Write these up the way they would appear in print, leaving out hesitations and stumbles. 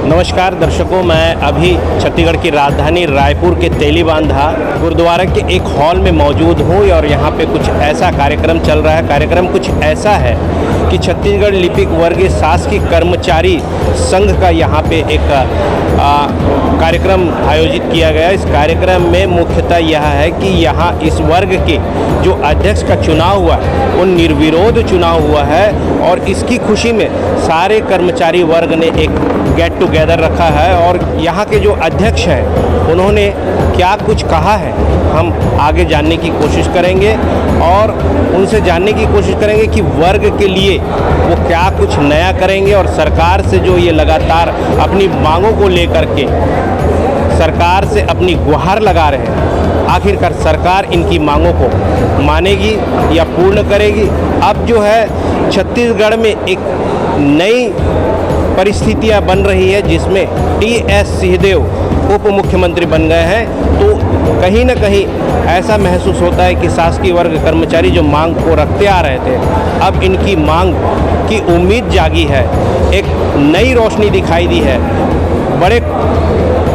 नमस्कार दर्शकों, मैं अभी छत्तीसगढ़ की राजधानी रायपुर के तेलीबांधा गुरुद्वारा के एक हॉल में मौजूद हूँ और यहाँ पे कुछ ऐसा कार्यक्रम चल रहा है। कार्यक्रम कुछ ऐसा है कि छत्तीसगढ़ लिपिक वर्गीय शासकीय कर्मचारी संघ का यहाँ पे एक कार्यक्रम आयोजित किया गया। इस कार्यक्रम में मुख्यतः यह है कि यहाँ इस वर्ग के जो अध्यक्ष का चुनाव हुआ वो निर्विरोध चुनाव हुआ है और इसकी खुशी में सारे कर्मचारी वर्ग ने एक गेट टुगेदर रखा है। और यहाँ के जो अध्यक्ष हैं उन्होंने क्या कुछ कहा है हम आगे जानने की कोशिश करेंगे और उनसे जानने की कोशिश करेंगे कि वर्ग के लिए वो क्या कुछ नया करेंगे और सरकार से जो ये लगातार अपनी मांगों को लेकर के सरकार से अपनी गुहार लगा रहे हैं, आखिरकार सरकार इनकी मांगों को मानेगी या पूर्ण करेगी। अब जो है छत्तीसगढ़ में एक नई परिस्थितियां बन रही है जिसमें टी.एस. सिंहदेव उप मुख्यमंत्री बन गए हैं, तो कहीं ना कहीं ऐसा महसूस होता है कि शासकीय वर्ग कर्मचारी जो मांग को रखते आ रहे थे, अब इनकी मांग की उम्मीद जागी है, एक नई रोशनी दिखाई दी है। बड़े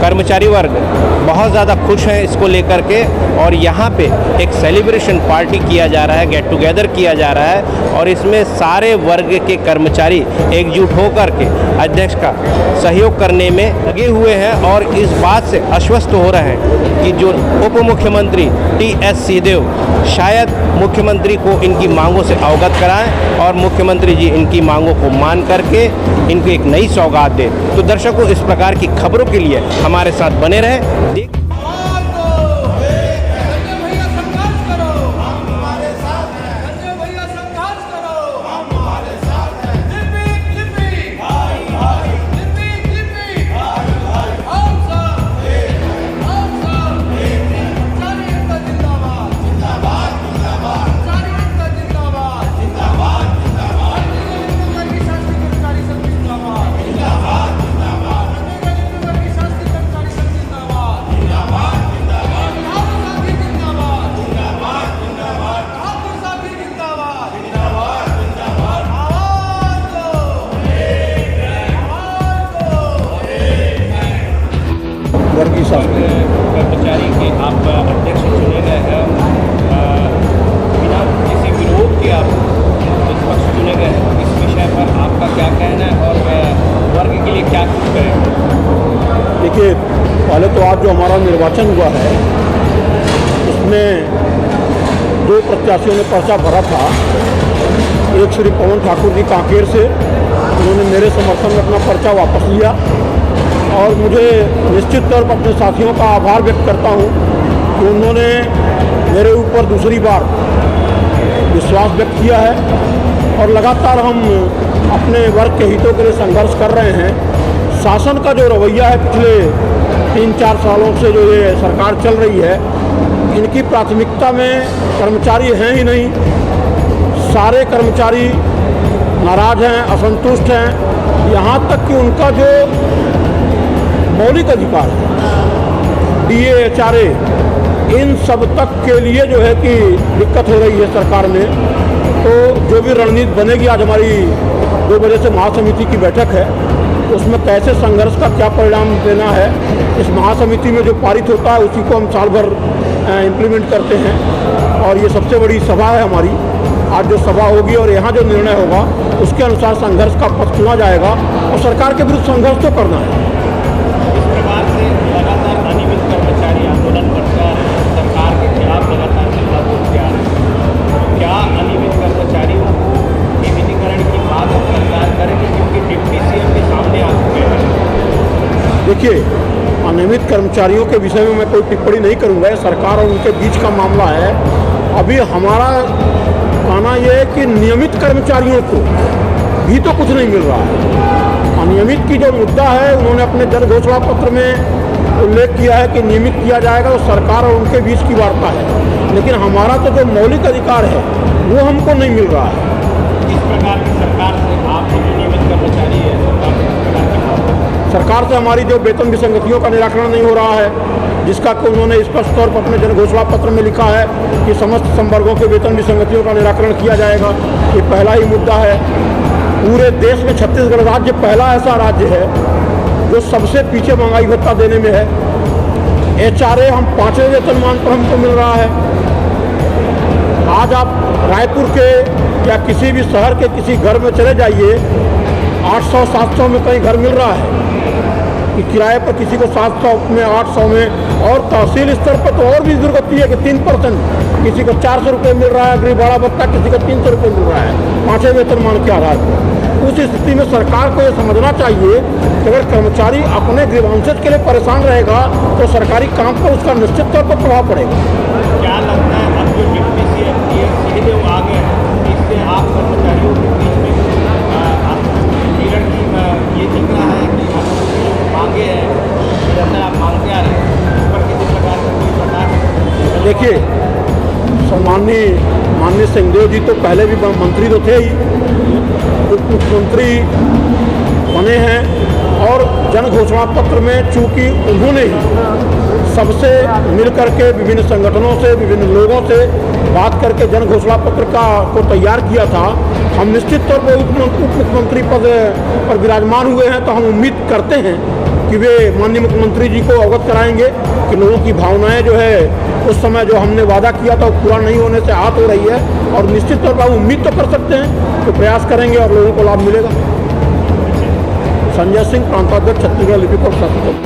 कर्मचारी वर्ग बहुत ज़्यादा खुश हैं इसको लेकर के और यहाँ पे एक सेलिब्रेशन पार्टी किया जा रहा है, गेट टुगेदर किया जा रहा है और इसमें सारे वर्ग के कर्मचारी एकजुट होकर के अध्यक्ष का सहयोग करने में लगे हुए हैं और इस बात से आश्वस्त हो रहे हैं कि जो उप मुख्यमंत्री टी.एस. सिंहदेव शायद मुख्यमंत्री को इनकी मांगों से अवगत कराएं और मुख्यमंत्री जी इनकी मांगों को मान करके इनको एक नई सौगात दें। तो दर्शकों, इस प्रकार की खबरों के लिए हमारे साथ बने रहें। वर्गीय कर्मचारी के आप अध्यक्ष चुने गए हैं, बिना किसी विरोध के आप निष्पक्ष चुने गए हैं। इस विषय पर आपका क्या कहना है और वर्ग के लिए क्या कुछ करेंगे? देखिए, पहले तो आज जो हमारा निर्वाचन हुआ है उसमें 2 प्रत्याशियों ने पर्चा भरा था। एक श्री पवन ठाकुर जी कांकेर से, उन्होंने मेरे समर्थन में अपना पर्चा वापस लिया और मुझे निश्चित तौर पर अपने साथियों का आभार व्यक्त करता हूं कि उन्होंने मेरे ऊपर दूसरी बार विश्वास व्यक्त किया है और लगातार हम अपने वर्ग के हितों के लिए संघर्ष कर रहे हैं। शासन का जो रवैया है पिछले 3-4 सालों से जो ये सरकार चल रही है, इनकी प्राथमिकता में कर्मचारी हैं ही नहीं, सारे कर्मचारी नाराज हैं, असंतुष्ट हैं। यहाँ तक कि उनका जो मौलिक अधिकार है, डीए, एचआरए, इन सब तक के लिए जो है कि दिक्कत हो रही है सरकार में। तो जो भी रणनीति बनेगी, आज हमारी 2 बजे से महासमिति की बैठक है, उसमें कैसे संघर्ष का क्या परिणाम देना है, इस महासमिति में जो पारित होता है उसी को हम साल भर इम्प्लीमेंट करते हैं। और ये सबसे बड़ी सभा है हमारी, आज जो सभा होगी और यहाँ जो निर्णय होगा उसके अनुसार संघर्ष का पथ चुना जाएगा और सरकार के विरुद्ध संघर्ष तो करना है। लगातार अनियमित कर्मचारी आंदोलन करते आ रहे हैं, सरकार के खिलाफ लगातार चिल्ला बोलते आ रहे हैं। क्या अनियमित कर्मचारियों को नियमितीकरण की बात अब सरकार करेगी, क्योंकि डिप्टी सीएम के सामने आ चुके हैं? देखिए, अनियमित कर्मचारियों के विषय में मैं कोई टिप्पणी नहीं करूँगा, ये सरकार और उनके बीच का मामला है। अभी हमारा कहना यह है कि नियमित कर्मचारियों को भी तो कुछ नहीं मिल रहा है। अनियमित की जो मुद्दा है, उन्होंने अपने जन घोषणा पत्र में उल्लेख किया है कि नियमित किया जाएगा, तो सरकार और उनके बीच की वार्ता है। लेकिन हमारा तो जो मौलिक अधिकार है वो हमको नहीं मिल रहा है। इस प्रकार की सरकार से आप जो नियमित कर्मचारी है, सरकार से हमारी जो वेतन विसंगतियों का निराकरण नहीं हो रहा है, जिसका कि उन्होंने स्पष्ट तौर पर अपने जन घोषणा पत्र में लिखा है कि समस्त संवर्गों के वेतन विसंगतियों का निराकरण किया जाएगा। ये पहला ही मुद्दा है। पूरे देश में छत्तीसगढ़ राज्य पहला ऐसा राज्य है जो सबसे पीछे महंगाई भत्ता देने में है। HRA हम 5वें वेतनमान पर हमको मिल रहा है। आज आप रायपुर के या किसी भी शहर के किसी घर में चले जाइए, 800-700 में कहीं घर मिल रहा है कि किराए पर, किसी को 700 में, 800 में, और तहसील स्तर पर तो और भी दुर्गति है कि 3%, किसी को 400 रुपये मिल रहा है गृह भाड़ा भत्ता, किसी को 300 रुपये मिल रहा है 5वें वेतनमान के आधार पर। उस स्थिति में सरकार को ये समझना चाहिए कि अगर कर्मचारी अपने ग्रीवांसेस के लिए परेशान रहेगा तो सरकारी काम पर उसका निश्चित तौर पर प्रभाव पड़ेगा। क्या लगता है अब जो डिप्टी सीएम सिंहदेव आ गए हैं, इससे आप कर्मचारियों के बीच में हिरण की ये दिख रहा है कि आप मांगे हैं, निरंतर आप मांगते आ रहे हैं, उस पर किसी प्रकार का कोई प्रकार? देखिए, माननीय सिंहदेव जी तो पहले भी मंत्री तो थे ही, उप मुख्यमंत्री बने हैं, और जन घोषणा पत्र में चूंकि उन्होंने ही सबसे मिल करके विभिन्न संगठनों से, विभिन्न लोगों से बात करके जन घोषणा पत्र को तैयार किया था, हम निश्चित तौर पर उप मुख्यमंत्री पद पर विराजमान हुए हैं, तो हम उम्मीद करते हैं कि वे माननीय मुख्यमंत्री जी को अवगत कराएंगे कि लोगों की भावनाएं जो है उस समय जो हमने वादा किया था वो पूरा नहीं होने से आहत हो रही है, और निश्चित तौर पर हम उम्मीद तो कर सकते हैं कि प्रयास करेंगे और लोगों को लाभ मिलेगा। संजय सिंह, प्रांताध्यक्ष, छत्तीसगढ़ लिपिक और शासक।